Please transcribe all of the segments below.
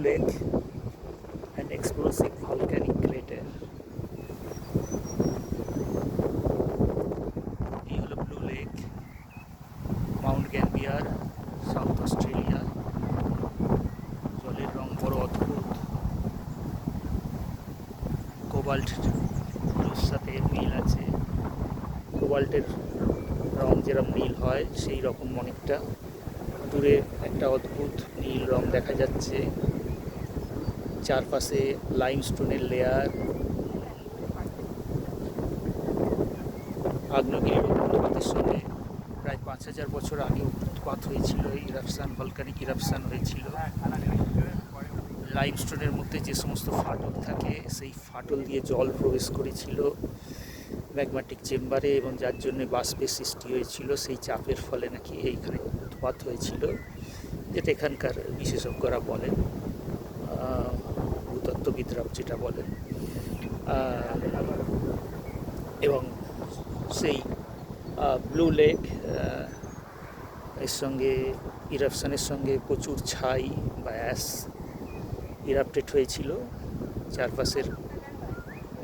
Lake, an explosive volcanic crater. এই হলো blue lake, Mount Gambier, south Australia. জলের রং বড় অদ্ভুত, কোবাল্ট ব্লুর সাথে মিল আছে। কোবাল্টের রং যেরকম নীল হয় সেই রকম অনেকটা। দূরে একটা অদ্ভুত নীল রং দেখা যাচ্ছে, চারপাশে লাইমস্টোনের লেয়ার। আগ্নেয়গিরির অগ্নুৎপাতের সঙ্গে প্রায় ৫,০০০ বছর আগে অগ্নুৎপাত হয়েছিল, ভলকানিক ইরাপশান হয়েছিল। লাইমস্টোনের মধ্যে যে সমস্ত ফাটল থাকে সেই ফাটল দিয়ে জল প্রবেশ করেছিল ম্যাগমাটিক চেম্বারে, এবং যার জন্য বাষ্পের সৃষ্টি হয়েছিল। সেই চাপের ফলে নাকি এইখানে উৎপাত হয়েছিল, যেটা এখানকার বিশেষজ্ঞরা বলেন, ভূতত্ত্ববিদরাও যেটা বলেন। এবং সেই ব্লু লেক এর সঙ্গে ইরাপশানের সঙ্গে প্রচুর ছাই বা অ্যাশ ইরাপটেড হয়েছিল। চারপাশের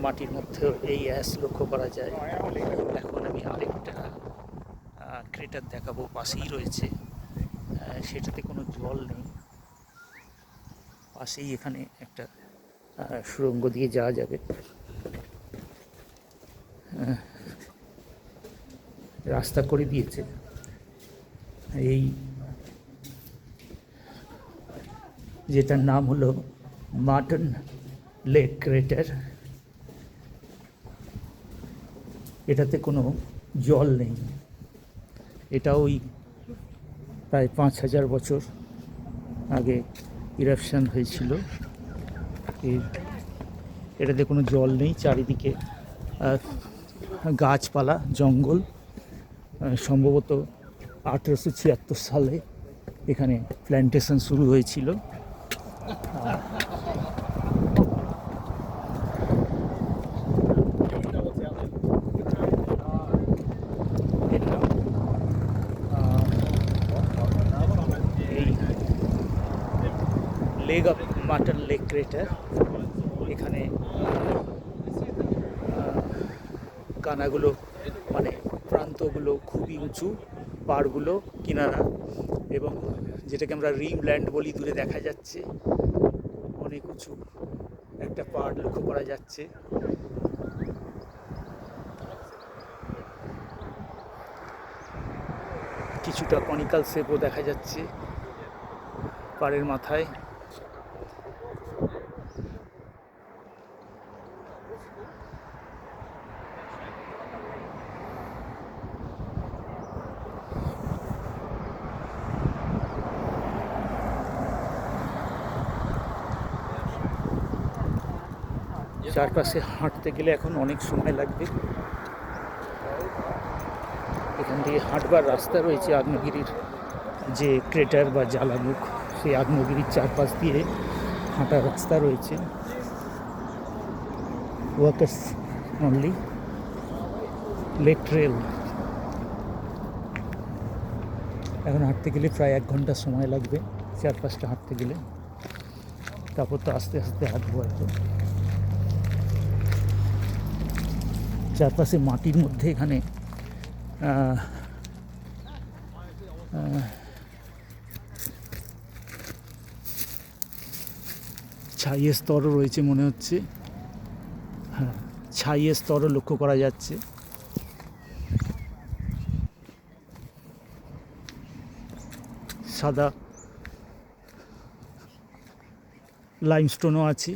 মাটির মধ্যেও এই অ্যাশ লক্ষ্য করা যায়। এখন আমি আরেকটা ক্রেটার দেখাবো, পাশেই রয়েছে, সেটাতে কোনো জল নেই। পাশেই এখানে একটা সুড়ঙ্গ দিয়ে যাওয়া যাবে। রাস্তা করে দিয়েছে। এই যেটার নাম হলো মার্টন লেক ক্রেটার, এটাতে কোনো জল নেই। এটা ওই প্রায় ৫,০০০ বছর আগে ইরাপশান হয়েছিল। এটাতে কোনো জল নেই, চারিদিকে গাছপালা, জঙ্গল। সম্ভবত ১৮৭৬ সালে এখানে প্ল্যান্টেশন শুরু হয়েছিল। এই লেগ অফ মার্টন লেক ক্রেটার, এখানে কানাগুলো মানে প্রান্তগুলো খুবই উঁচু, পাড়গুলো কিনারা, এবং যেটাকে আমরা রিমল্যান্ড বলি, দূরে দেখা যাচ্ছে অনেক উঁচু একটা পাড় লক্ষ্য করা যাচ্ছে। কিছুটা কনিক্যাল শেপও দেখা যাচ্ছে পাড়ের মাথায়। চারপাশে হাঁটতে গেলে এখন অনেক সময় লাগবে। এখান থেকে হাঁটবার রাস্তা রয়েছে, আগ্নেয়গিরির যে ক্রেটার বা জ্বালামুখ, সেই আগ্নেয়গিরির চারপাশ দিয়ে হাঁটার রাস্তা রয়েছে। Walkers only lake trail. এখন হাঁটতে গেলে প্রায় ১ ঘন্টা সময় লাগবে, চারপাশটা হাঁটতে গেলে। তারপর তো আস্তে আস্তে হাঁটবো হয়তো। চারপাশে মাটির মধ্যে এখানে ছাইয়ের স্তরও রয়েছে মনে হচ্ছে। হ্যাঁ, ছাইয়ের স্তরও লক্ষ্য করা যাচ্ছে। সাদা লাইমস্টোনও আছে।